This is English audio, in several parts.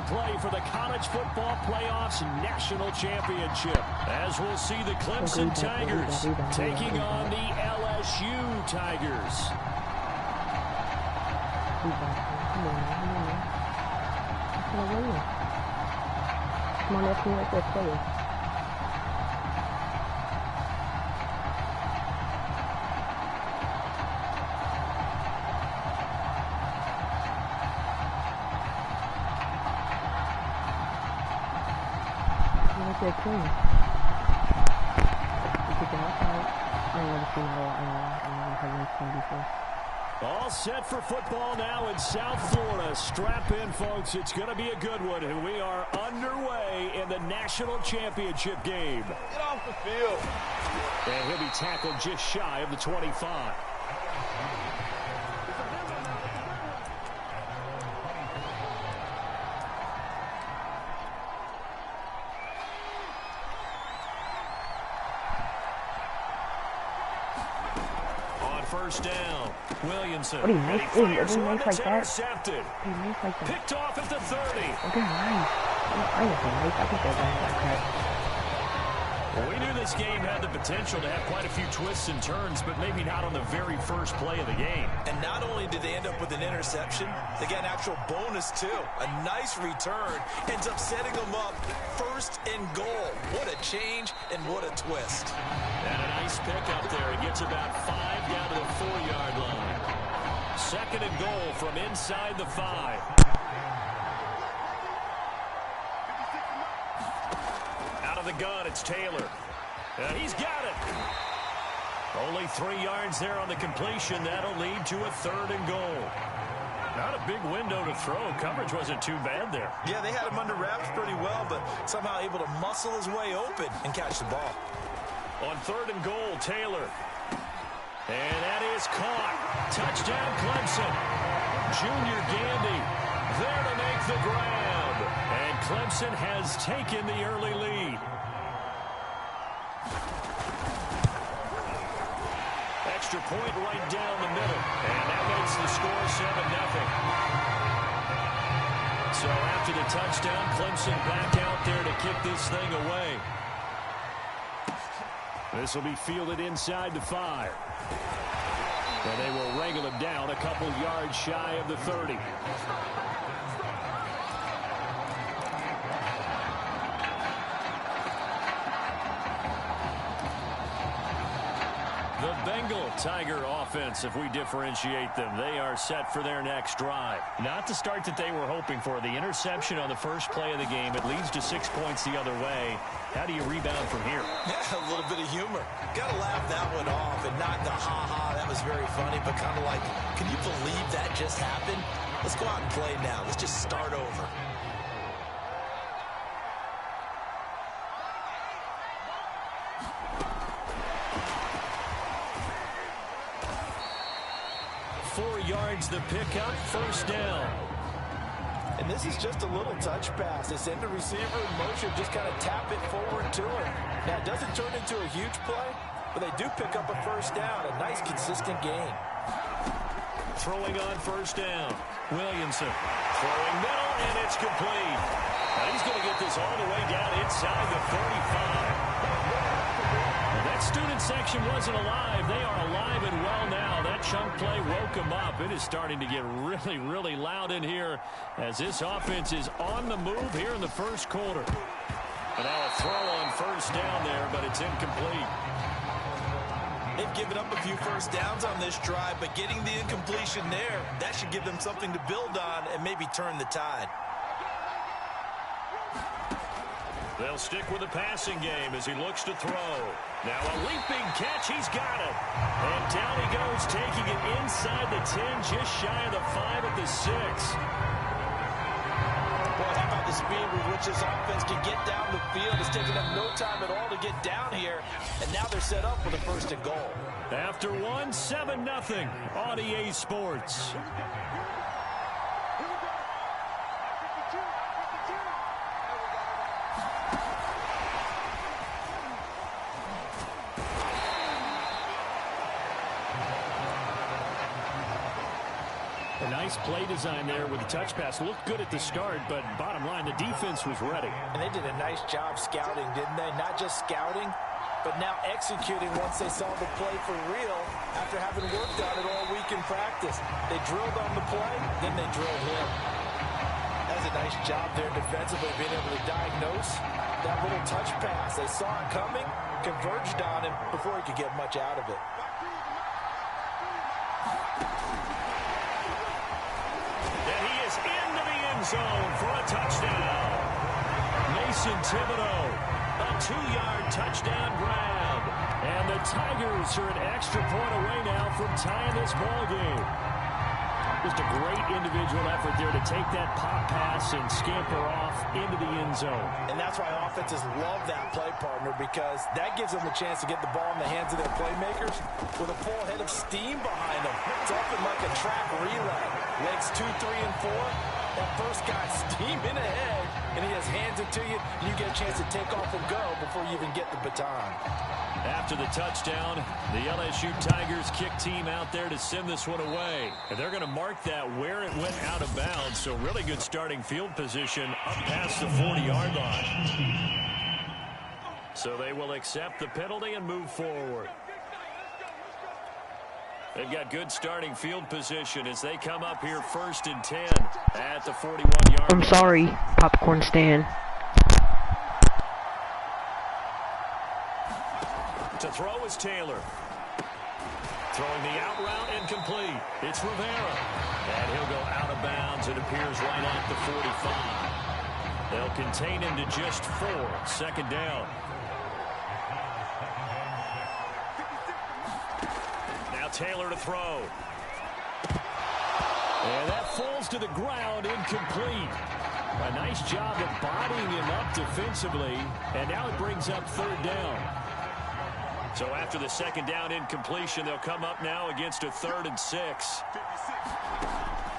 play for the college football playoffs national championship, as we'll see the Clemson Tigers taking on the LSU Tigers. Come on, let's make this play. They're clean. You could go outside. I never seen how before. All set for football now in South Florida. Strap in, folks. It's going to be a good one. And we are underway in the national championship game. Get off the field. And he'll be tackled just shy of the 25. First down, Williamson. What do you make? Like that? Intercepted. Like that? Picked off at the 30. Okay, nice. I think they're going like that. Well, we knew this game had the potential to have quite a few twists and turns, but maybe not on the very first play of the game. And not only did they end up with an interception, they got an actual bonus, too. A nice return ends up setting them up first and goal. What a change and what a twist. And a nice pick up there. It gets about 5 down to the 4-yard line. Second and goal from inside the 5. Out of the gun, it's Taylor. He's got it. Only 3 yards there on the completion. That'll lead to a 3rd and goal. Not a big window to throw. Coverage wasn't too bad there. Yeah, they had him under wraps pretty well, but somehow able to muscle his way open and catch the ball. On 3rd and goal, Taylor. And that is caught. Touchdown, Clemson. Junior Gandy there to make the grab. And Clemson has taken the early lead. Extra point right down the middle. And that makes the score 7-0. So after the touchdown, Clemson back out there to kick this thing away. This will be fielded inside the 5. And they will wrangle him down a couple yards shy of the 30. The Bengal Tiger offense, if we differentiate them, they are set for their next drive. Not the start that they were hoping for. The interception on the first play of the game. It leads to 6 points the other way. How do you rebound from here? Yeah, a little bit of humor. Got to laugh that one off and not the ha-ha. That was very funny, but kind of like, can you believe that just happened? Let's go out and play now. Let's just start over. The pickup, first down. And this is just a little touch pass. They send the receiver in motion, just kind of tap it forward to him. Now, it doesn't turn into a huge play, but they do pick up a first down. A nice, consistent gain. Throwing on first down. Williamson throwing middle, and it's complete. Now he's going to get this all the way down inside the 35. That student section wasn't alive. They are alive and well now. That chunk play woke them up. It is starting to get really, really loud in here as this offense is on the move here in the first quarter. And now a throw on first down there, but it's incomplete. They've given up a few first downs on this drive, but getting the incompletion there, that should give them something to build on and maybe turn the tide. They'll stick with the passing game as he looks to throw. Now a leaping catch. He's got it. And down he goes, taking it inside the 10, just shy of the 5 at the 6. Boy, how about the speed with which this offense can get down the field? It's taking them no time at all to get down here. And now they're set up for the first and goal. After one, 7-0 on EA Sports. Nice play design there with the touch pass. Looked good at the start, but bottom line, the defense was ready. And they did a nice job scouting, didn't they? Not just scouting, but now executing once they saw the play for real after having worked on it all week in practice. They drilled on the play, then they drilled him. That was a nice job there defensively, being able to diagnose that little touch pass. They saw it coming, converged on him before he could get much out of it. And he is into the end zone for a touchdown. Mason Thibodeau, a 2-yard touchdown grab. And the Tigers are an extra point away now from tying this ball game. Just a great individual effort there to take that pop pass and scamper off into the end zone. And that's why offenses love that play, partner, because that gives them the chance to get the ball in the hands of their playmakers with a full head of steam behind them. It's often like a track relay. Legs 2, 3, and 4. That first guy's steaming ahead, and he just hands it to you, and you get a chance to take off and go before you even get the baton. After the touchdown, the LSU Tigers kick team out there to send this one away. And they're going to mark that where it went out of bounds. So really good starting field position up past the 40-yard line. So they will accept the penalty and move forward. They've got good starting field position as they come up here 1st and 10 at the 41-yard line. I'm sorry, popcorn stand. To throw is Taylor. Throwing the out route incomplete. It's Rivera. And he'll go out of bounds. It appears right at the 45. They'll contain him to just 4. 2nd down. Now Taylor to throw. And that falls to the ground, incomplete. A nice job of bodying him up defensively. And now it brings up 3rd down. So after the 2nd down incompletion, they'll come up now against a 3rd and 6.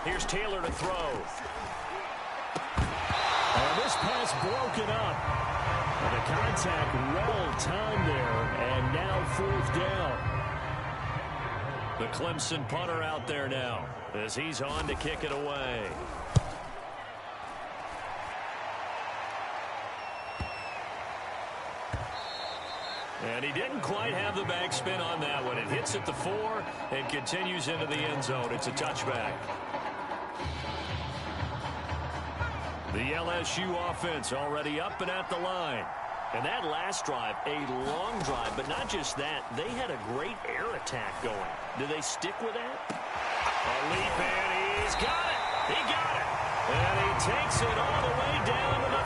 Here's Taylor to throw. And this pass broken up. And the contact well timed there, and now 4th down. The Clemson punter out there now as he's on to kick it away. And he didn't quite have the backspin on that one. It hits at the 4 and continues into the end zone. It's a touchback. The LSU offense already up and at the line. And that last drive, a long drive, but not just that. They had a great air attack going. Do they stick with that? A leap, and he's got it. He got it. And he takes it all the way down to the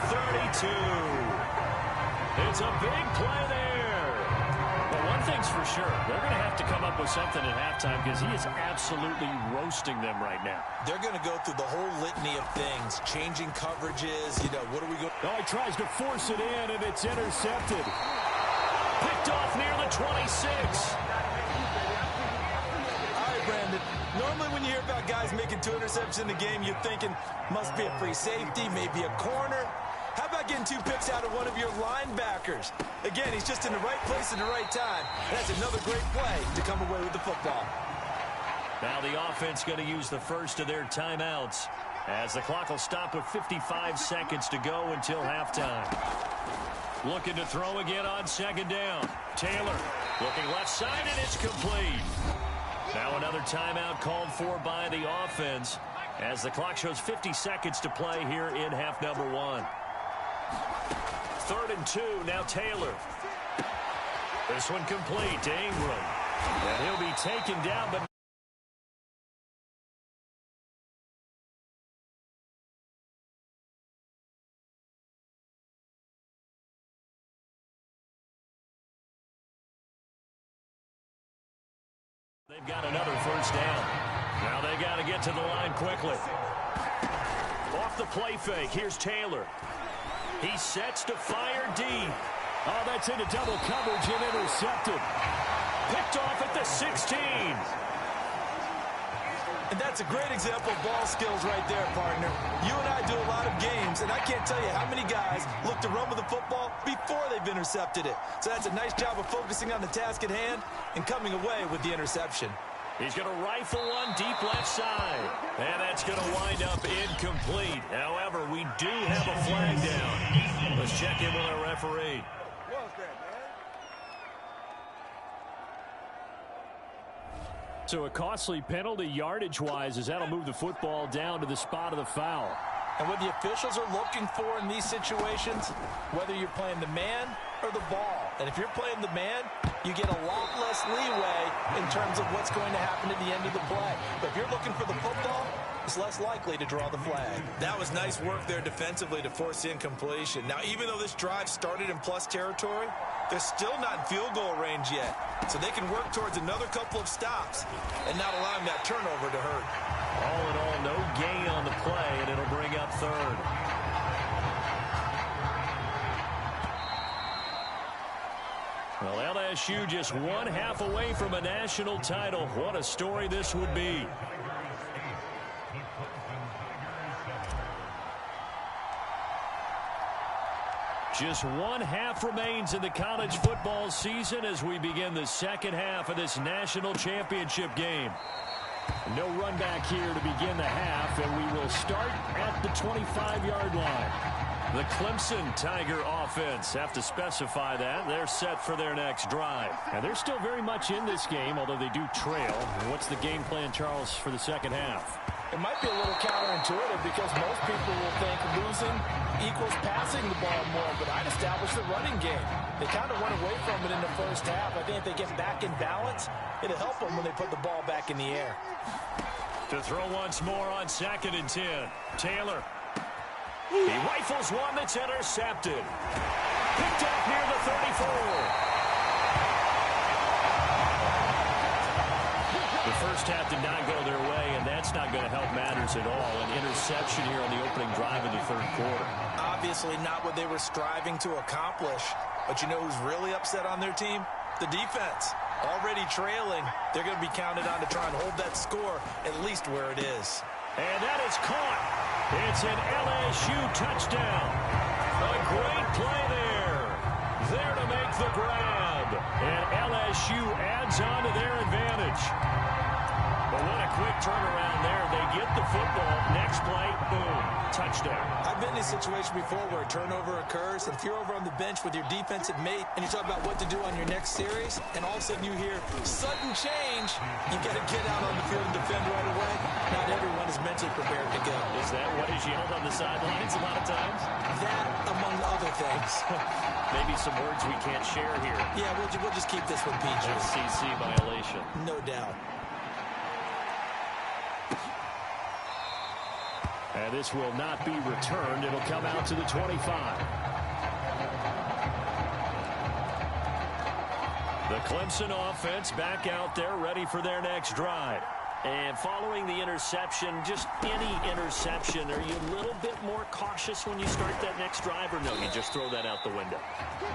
32. It's a big play there. But one thing's for sure, they're going to have to come up with something at halftime because he is absolutely roasting them right now. They're going to go through the whole litany of things, changing coverages, what are we going to... Oh, he tries to force it in, and it's intercepted. Picked off near the 26. All right, Brandon. Normally when you hear about guys making 2 interceptions in the game, you're thinking must be a free safety, maybe a corner. How about getting 2 picks out of one of your linebackers? Again, he's just in the right place at the right time. That's another great play to come away with the football. Now the offense going to use the first of their timeouts as the clock will stop with 55 seconds to go until halftime. Looking to throw again on 2nd down. Taylor looking left side, and it's complete. Now another timeout called for by the offense as the clock shows 50 seconds to play here in half number 1. 3rd and 2, now Taylor. This one complete to Ingram. And he'll be taken down, but... They've got another 1st down. Now they got to get to the line quickly. Off the play fake, here's Taylor. He sets to fire deep. Oh, that's into double coverage and intercepted. Picked off at the 16. And that's a great example of ball skills right there, partner. You and I do a lot of games, and I can't tell you how many guys look to run with the football before they've intercepted it. So that's a nice job of focusing on the task at hand and coming away with the interception. He's going to rifle one deep left side. And that's going to wind up incomplete. However, we do have a flag down. Let's check in with our referee. So a costly penalty yardage-wise, as that'll move the football down to the spot of the foul. And what the officials are looking for in these situations, whether you're playing the man or the ball. And if you're playing the man, you get a lot less leeway in terms of what's going to happen at the end of the play. But if you're looking for the football, it's less likely to draw the flag. That was nice work there defensively to force the incompletion. Now, even though this drive started in plus territory, they're still not in field goal range yet. So they can work towards another couple of stops and not allowing that turnover to hurt. All in all, no gain on the play, and it'll bring up third. Well, LSU just one half away from a national title. What a story this would be. Just one half remains in the college football season as we begin the second half of this national championship game. No run back here to begin the half, and we will start at the 25-yard line. The Clemson Tiger offense, have to specify that. They're set for their next drive. And they're still very much in this game, although they do trail. What's the game plan, Charles, for the second half? It might be a little counterintuitive because most people will think losing equals passing the ball more, but I'd establish the running game. They kind of went away from it in the first half. I think if they get back in balance, it'll help them when they put the ball back in the air. To throw once more on 2nd and 10. Taylor. He rifles one that's intercepted. Picked up near the 34. The first half did not go their way, and that's not going to help matters at all. An interception here on the opening drive of the third quarter. Obviously not what they were striving to accomplish. But you know who's really upset on their team? The defense. Already trailing. They're going to be counted on to try and hold that score at least where it is. And that is caught. It's an LSU touchdown. A great play there. There to make the grab. And LSU adds on to their advantage. But what a quick turnaround there. They get the football. Next play, boom, touchdown. I've been in a situation before where a turnover occurs, and if you're over on the bench with your defensive mate and you talk about what to do on your next series, and all of a sudden you hear sudden change, you got to get out on the field and defend right away. Not everyone is mentally prepared to go. Is that what is yelled on the sidelines a lot of times? That, among other things. Maybe some words we can't share here. Yeah, we'll just keep this one PG. FCC violation. No doubt. And this will not be returned. It'll come out to the 25. The Clemson offense back out there ready for their next drive. And following the interception, just any interception, are you a little bit more cautious when you start that next drive, or no, you just throw that out the window?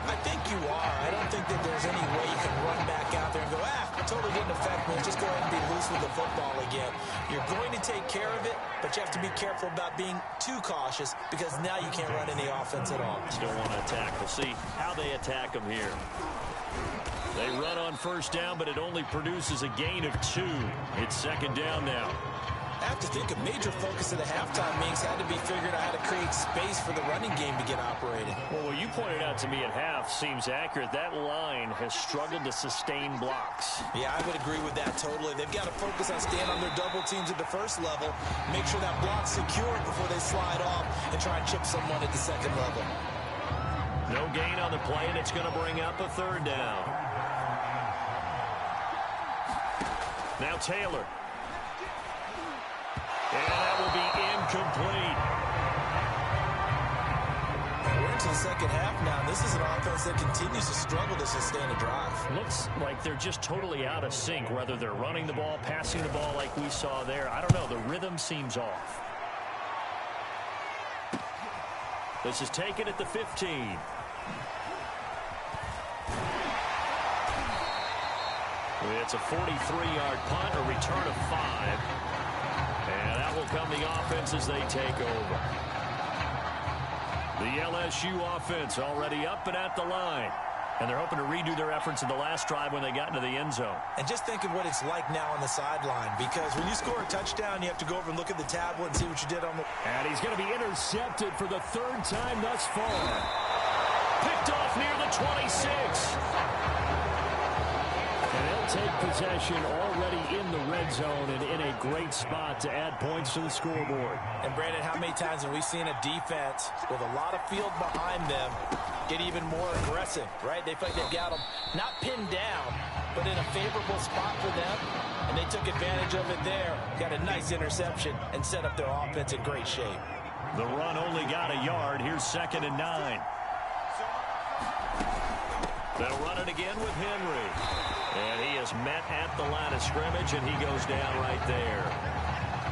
I think you are. I don't think that there's any way you can run back out there and go, it totally didn't affect me. Just go ahead and be loose with the football again. You're going to take care of it, but you have to be careful about being too cautious because now you can't run any offense at all. Still want to attack. We'll see how they attack them here. They run on first down, but it only produces a gain of 2. It's second down now. I have to think a major focus of the halftime meetings had to be figuring out how to create space for the running game to get operating. Well, what you pointed out to me at half seems accurate. That line has struggled to sustain blocks. Yeah, I would agree with that totally. They've got to focus on staying on their double teams at the first level, make sure that block's secure before they slide off and try and chip someone at the second level. No gain on the play, and it's going to bring up a third down. Now Taylor. And that will be incomplete. We're into the second half now. This is an offense that continues to struggle to sustain a drive. Looks like they're just totally out of sync, whether they're running the ball, passing the ball like we saw there. I don't know. The rhythm seems off. This is taken at the 15. It's a 43-yard punt, a return of 5. And that will come the offense as they take over. The LSU offense already up and at the line. And they're hoping to redo their efforts in the last drive when they got into the end zone. And just think of what it's like now on the sideline, because when you score a touchdown, you have to go over and look at the tablet and see what you did on the... And he's going to be intercepted for the third time thus far. Picked off near the 26. And they'll take possession already in the red zone and in a great spot to add points to the scoreboard. And, Brandon, how many times have we seen a defense with a lot of field behind them get even more aggressive, right? They feel like they've got them not pinned down, but in a favorable spot for them, and they took advantage of it there. Got a nice interception and set up their offense in great shape. The run only got a yard. Here's 2nd and 9. They'll run it again with Henry. And he is met at the line of scrimmage, and he goes down right there.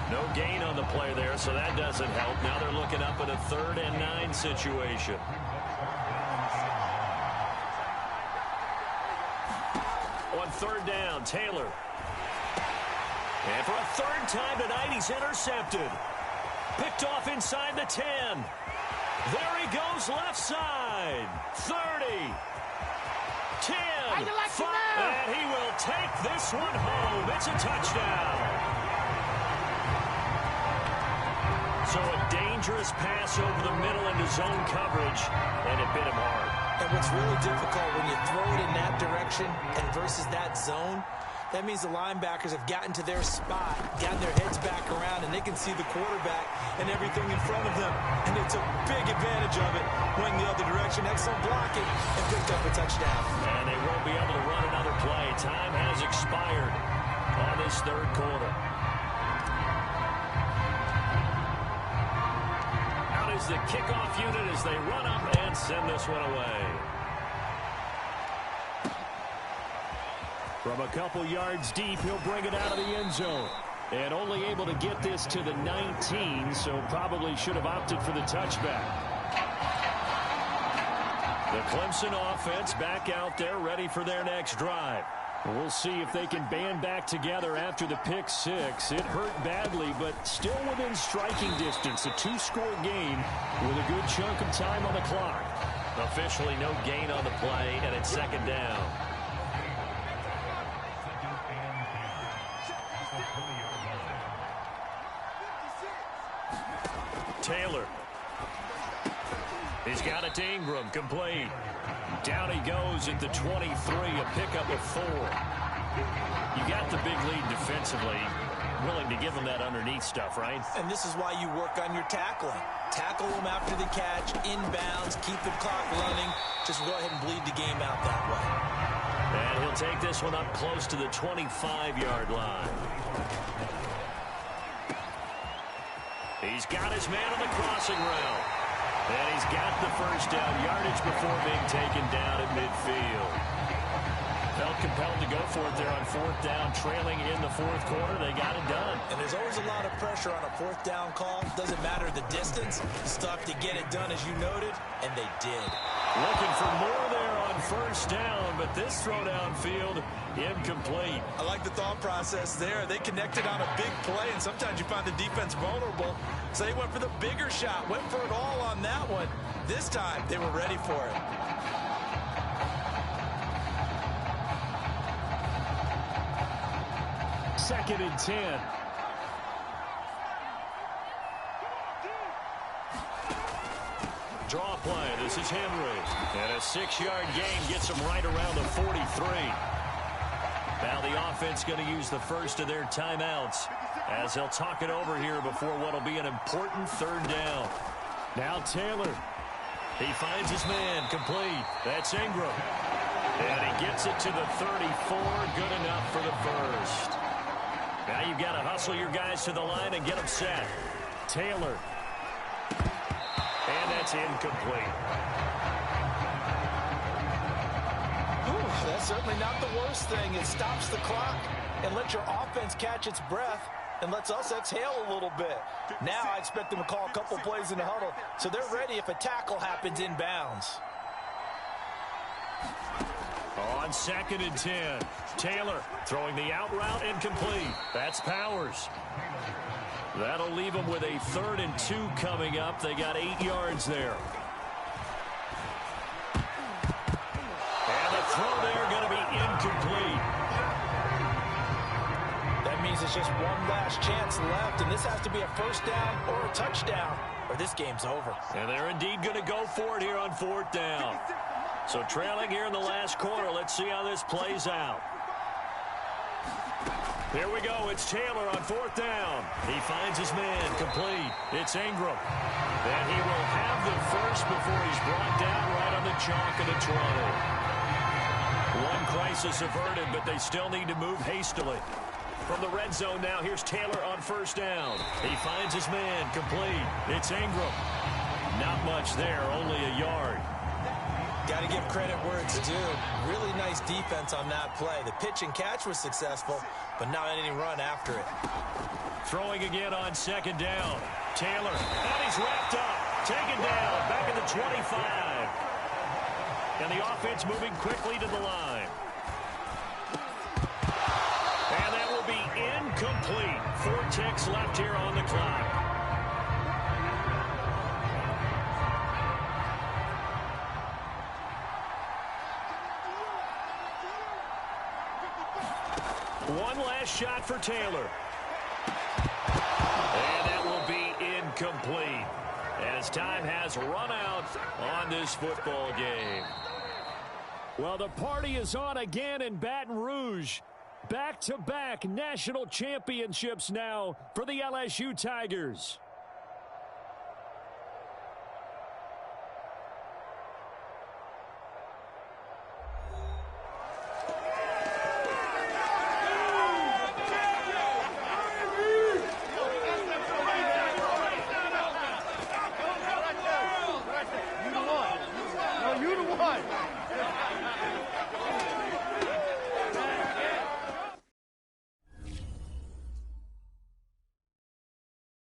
No gain on the play there, so that doesn't help. Now they're looking up at a 3rd and 9 situation. On 3rd down, Taylor. And for a 3rd time tonight, he's intercepted. Picked off inside the 10. There he goes left side. 30. 10. 5. And he will take this one home. It's a touchdown. So a dangerous pass over the middle into zone coverage, and it bit him hard. And what's really difficult when you throw it in that direction and versus that zone, that means the linebackers have gotten to their spot, gotten their heads back around, and they can see the quarterback and everything in front of them. And they took big advantage of it, went the other direction, excellent blocking, and picked up a touchdown. And they won't be able to run another play. Time has expired on this 3rd quarter. Out is the kickoff unit as they run up and send this one away. From a couple yards deep, he'll bring it out of the end zone. And only able to get this to the 19, so probably should have opted for the touchback. The Clemson offense back out there ready for their next drive. We'll see if they can band back together after the pick 6. It hurt badly, but still within striking distance. A 2-score game with a good chunk of time on the clock. Officially no gain on the play, and it's 2nd down. Taylor. He's got it to Ingram, complete. Down he goes at the 23, a pickup of 4. You got the big lead defensively. Willing to give them that underneath stuff, right? And this is why you work on your tackling. Tackle them after the catch, inbounds, keep the clock running. Just go ahead and bleed the game out that way. And he'll take this one up close to the 25-yard line. He's got his man on the crossing route. And he's got the 1st down yardage before being taken down at midfield. Felt compelled to go for it there on 4th down, trailing in the 4th quarter. They got it done. And there's always a lot of pressure on a 4th down call. Doesn't matter the distance. Stuff to get it done, as you noted, and they did. Looking for more there on 1st down, but this throw downfield incomplete. I like the thought process there. They connected on a big play, and sometimes you find the defense vulnerable. So they went for the bigger shot, went for it all on that one. This time, they were ready for it. Second and 10. Draw play. This is Henry. And a 6-yard gain gets him right around the 43. Now the offense going to use the first of their timeouts as they'll talk it over here before what will be an important 3rd down. Now Taylor. He finds his man, complete. That's Ingram. And he gets it to the 34. Good enough for the 1st. Now you've got to hustle your guys to the line and get them set. Taylor. And that's incomplete. That's certainly not the worst thing. It stops the clock and lets your offense catch its breath and lets us exhale a little bit. Now I expect them to call a couple plays in the huddle, so they're ready if a tackle happens inbounds. On 2nd and 10, Taylor throwing the out route incomplete. That's Powers. That'll leave them with a 3rd and 2 coming up. They got 8 yards there. And There's just one last chance left, and this has to be a first down or a touchdown, or this game's over. And they're indeed going to go for it here on 4th down. So trailing here in the last quarter. Let's see how this plays out. Here we go. It's Taylor on 4th down. He finds his man complete. It's Ingram. And he will have the first before he's brought down right on the chalk of the 20. One crisis averted, but they still need to move hastily. From the red zone now, here's Taylor on 1st down. He finds his man complete. It's Ingram. Not much there, only a yard. Got to give credit where it's due. Really nice defense on that play. The pitch and catch was successful, but not any run after it. Throwing again on 2nd down. Taylor, and he's wrapped up. Taken down, back at the 25. And the offense moving quickly to the line. And that will be incomplete. 4 ticks left here on the clock. One last shot for Taylor. And that will be incomplete, as time has run out on this football game. Well, the party is on again in Baton Rouge. Back-to-back national championships now for the LSU Tigers.